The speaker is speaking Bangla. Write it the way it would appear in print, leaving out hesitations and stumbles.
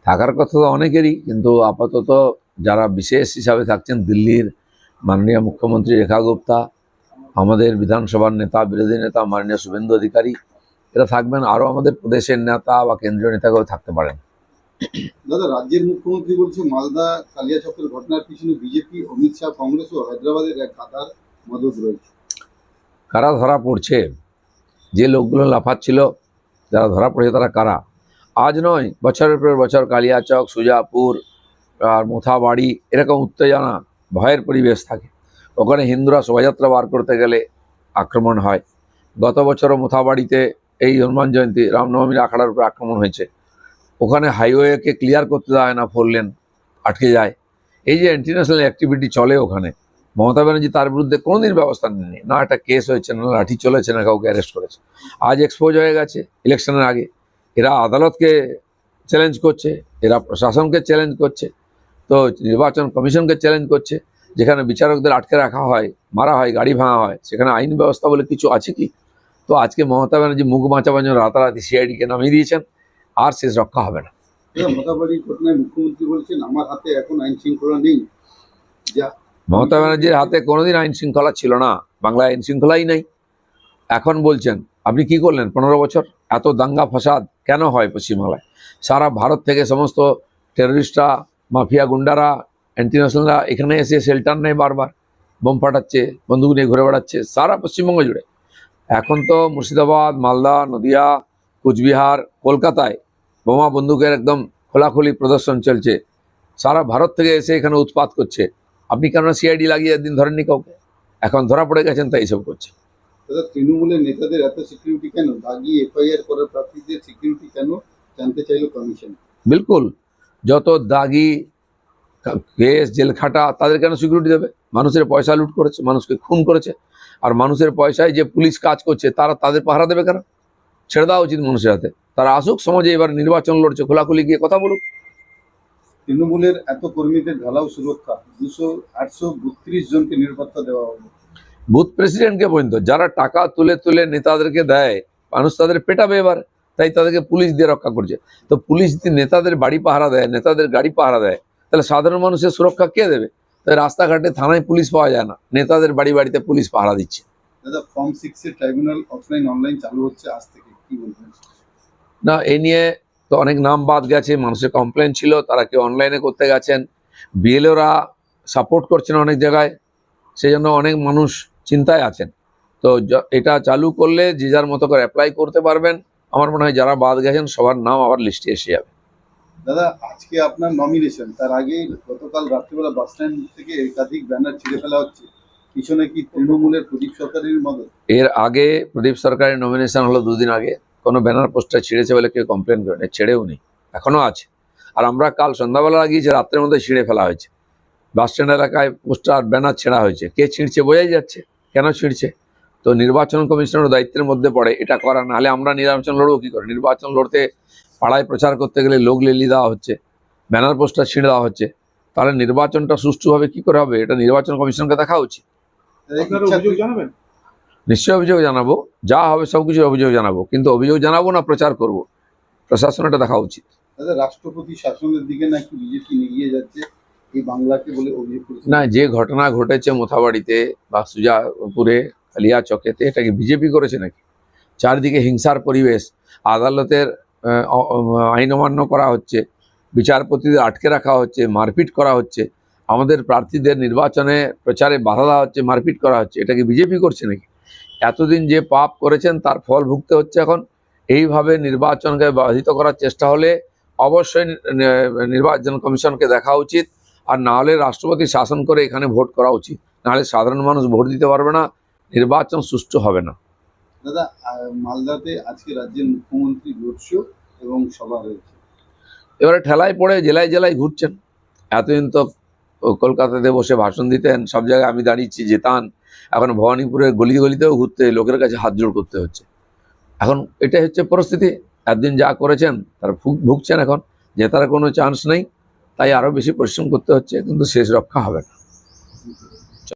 থাকার কথা তো অনেকেরই, কিন্তু আপাতত যারা বিশেষ হিসাবে থাকছেন দিল্লির মাননীয় মুখ্যমন্ত্রী রেখা গুপ্তা, আমাদের বিধানসভার নেতা বিরোধী নেতা মাননীয় শুভেন্দু অধিকারী, এরা থাকবেন। আরও আমাদের প্রদেশের নেতা বা কেন্দ্রীয় নেতাকেও থাকতে পারেন। দাদা, রাজ্যের মুখ্যমন্ত্রী বলছে মালদা কালিয়াচকের ঘটনার পিছনে বিজেপি, অমিত শাহ, কংগ্রেস ও হায়দ্রাবাদের এক গাদার মদত রয়েছে। কারা ধরা পড়ছে? যে লোকগুলো লাফাচ্ছিল, যারা ধরা পড়েছে তারা কারা? আজ নয়, বছরের পর বছর কালিয়াচক, সুজাপুর আর মোথাবাড়ি এরকম উত্তেজনা, ভয়ের পরিবেশ থাকে। ওখানে হিন্দুরা শোভাযাত্রা বার করতে গেলে আক্রমণ হয়। গত বছরও মোথাবাড়িতে এই হনুমান জয়ন্তী রামনবমীর আখড়ার উপর আক্রমণ হয়েছে। ওখানে হাইওয়েকে ক্লিয়ার করতে দেয় না, 4 লেন আটকে যায়। এই যে ইন্টারন্যাশনাল অ্যাক্টিভিটি চলে ওখানে, মমতা ব্যানার্জি তার বিরুদ্ধে কোনোদিন ব্যবস্থা নেননি। না একটা কেস হয়েছে, না লাঠি চলেছে, না কাউকে অ্যারেস্ট করেছে। আজ এক্সপোজ হয়ে গেছে ইলেকশনের আগে। এরা আদালতকে চ্যালেঞ্জ করছে, এরা প্রশাসনকে চ্যালেঞ্জ করছে, তো নির্বাচন কমিশনকে চ্যালেঞ্জ করছে। যেখানে বিচারকদের আটকে রাখা হয়, মারা হয়, গাড়ি ভাঙা হয়, সেখানে আইন ব্যবস্থা বলে কিছু আছে কি? তো আজকে মমতা ব্যানার্জি মুখ বাঁচাবার জন্য রাতারাতি সিআইডিকে নামিয়ে দিয়েছেন, আর শেষ রক্ষা হবে না। মোথাবাড়ির ঘটনায় মুখ্যমন্ত্রী বলছেন আমার হাতে এখন আইন শৃঙ্খলা নেই। মমতা ব্যানার্জির হাতে কোনোদিন আইন শৃঙ্খলা ছিল না, বাংলায় আইন শৃঙ্খলাই নেই। এখন বলছেন আপনি কি করলেন 15 বছর? এত দাঙ্গা ফাসাদ কেন হয় পশ্চিমবাংলায়? সারা ভারত থেকে সমস্ত টেররিস্টরা, মাফিয়া গুন্ডারা, ইন্টারন্যাশনালরা এখানে এসে শেল্টার নেয়, বারবার বোম ফাটাচ্ছে, বন্দুক নিয়ে ঘুরে বেড়াচ্ছে সারা পশ্চিমবঙ্গ জুড়ে। এখন তো মুর্শিদাবাদ, মালদা, নদিয়া, কুচবিহার, কলকাতায় বোমা বন্দুকের একদম খোলাখুলি প্রদর্শন চলছে। সারা ভারত থেকে এসে এখানে উৎপাত করছে। আপনি কেন সিআইডি লাগিয়ে একদিন ধরেননি কাউকে? এখন ধরা পড়ে গেছেন তাই এসব করছে। দাদা, তৃণমূলের নেতাদের এত সিকিউরিটি কেন? দাগি এফআইআর করার প্রার্থীদের সিকিউরিটি কেন জানতে চাইলো কমিশন। বিলকুল, যত দাগি কেস জেল খাটা তাদের কেন সিকিউরিটি দেবে? মানুষের পয়সা লুট করেছে, মানুষকে খুন করেছে, আর মানুষের পয়সায় যে পুলিশ কাজ করছে তারা তাদের পাহারা দেবে কেন? ছেড়ে দেওয়া উচিত মানুষের হাতে। তারা আসুক সমাজে, এবার নির্বাচন লড়ছে, খোলাখুলি গিয়ে কথা বলুক। তৃণমূলের এত কর্মীদের ঢালাও সুরক্ষা, 832 জনকে নিরাপত্তা দেওয়া হবে। বুথ প্রেসিডেন্টকে পর্যন্ত যারা টাকা তুলে তুলে নেতাদেরকে দেয়, মানুষ তাদের পেটাবে এবার, তাই তাদেরকে পুলিশ দিয়ে রক্ষা করছে। তো পুলিশ যদি নেতাদের বাড়ি পাহারা দেয়, নেতাদের গাড়ি পাহারা দেয়, তাহলে সাধারণ মানুষের সুরক্ষা কে দেবে? তাই রাস্তাঘাটে থানায় পুলিশ পাওয়া যায় না, নেতাদের বাড়ি বাড়িতে পুলিশ পাহারা দিচ্ছে। দাদা, ফর্ম 6 এর ট্রাইব্যুনাল অফলাইন অনলাইন চালু হচ্ছে আজ থেকে, কি বলবেন? না, এই নিয়ে তো অনেক নাম বাদ গেছে, মানুষের কমপ্লেন ছিল, তারা কেউ অনলাইনে করতে গেছেন, বিএলওরা সাপোর্ট করছেন অনেক জায়গায়, সেই জন্য অনেক মানুষ চিন্তায় আছেন। তো এটা চালু করলে যে যার মতো করে অ্যাপ্লাই করতে পারবেন। আমার মনে হয় যারা বাদ গেছেন সবার নাম আবার লিস্টে এসে যাবে। দাদা, আজকে আপনার নমিনেশন, তার আগে গতকাল রাত্রিবেলা বাস স্ট্যান্ড থেকে একাধিক ব্যানার ছিঁড়ে ফেলা হচ্ছে, পিছনে কি তৃণমূলের প্রদীপ সরকারের মদত? এর আগে প্রদীপ সরকারের নমিনেশন হলো 2 দিন আগে, কোনো ব্যানার পোস্টার ছিঁড়েছে বলে কেউ কমপ্লেন করেনি, ছেড়েও নেই, এখনও আছে। আর আমরা কাল সন্ধ্যাবেলা লাগিয়েছি, রাত্রের মধ্যে ছিঁড়ে ফেলা হয়েছে। বাস স্ট্যান্ড এলাকায় পোস্টার ব্যানার ছেঁড়া হয়েছে, কে ছিঁড়ছে বোঝাই যাচ্ছে, কেন ছিঁড়ছে। তো নির্বাচন কমিশনের দায়িত্বের মধ্যে পড়ে এটা করা, নাহলে আমরা নির্বাচন লড়বো কী করে? নির্বাচন লড়তে পাড়ায় প্রচার করতে গেলে লোক লেলি দেওয়া হচ্ছে, ব্যানার পোস্টার ছিঁড়ে দেওয়া হচ্ছে, তাহলে নির্বাচনটা সুষ্ঠুভাবে কি করে হবে? এটা নির্বাচন কমিশনকে দেখা উচিত। নিশ্চয়ই অভিযোগ জানাবো, যা হবে সব কিছু অভিযোগ জানাবো, কিন্তু অভিযোগ জানাবো না প্রচার করব, প্রশাসন এটা দেখা উচিত। দাদা, রাষ্ট্রপতি শাসনের দিকে নাকি বিজেপি এগিয়ে যাচ্ছে এই বাংলাকে বলে অভিযোগ করেছে। না, যে ঘটনা ঘটেছে মোথাবাড়িতে বা সুজাপুরে, কালিয়াচকেতে, এটাকে বিজেপি করেছে নাকি? চারদিকে হিংসার পরিবেশ, আদালতের আইন অমান্য করা হচ্ছে, বিচারপতিদের আটকে রাখা হচ্ছে, মারপিট করা হচ্ছে, আমাদের প্রার্থীদের নির্বাচনে প্রচারে বাধা দেওয়া হচ্ছে, মারপিট করা হচ্ছে, এটাকে বিজেপি করছে নাকি? এতদিন যে পাপ করেছেন তার ফল ভুগতে হচ্ছে এখন। এইভাবে নির্বাচনকে বাধিত করার চেষ্টা হলে অবশ্যই নির্বাচন কমিশনকে দেখা উচিত, আর না হলে রাষ্ট্রপতি শাসন করে এখানে ভোট করা উচিত, নাহলে সাধারণ মানুষ ভোট দিতে পারবে না, নির্বাচন সুষ্ঠু হবে না। দাদা, মালদাতে আজকে রাজ্যের মুখ্যমন্ত্রী রোড শো এবং সভা রয়েছে। এবারে ঠেলায় পড়ে জেলায় জেলায় ঘুরছেন। এতদিন তো কলকাতাতে বসে ভাষণ দিতেন, সব জায়গায় আমি দাঁড়িয়েছি যেতান, এখন ভবানীপুরের গলি গলিতেও ঘুরতে, লোকের কাছে হাত জোড় করতে হচ্ছে। এখন এটাই হচ্ছে পরিস্থিতি। একদিন যা করেছেন তারা ভুগছেন, এখন জেতার কোনো চান্স নেই, তাই আরও বেশি পরিশ্রম করতে হচ্ছে, কিন্তু শেষ রক্ষা হবে না।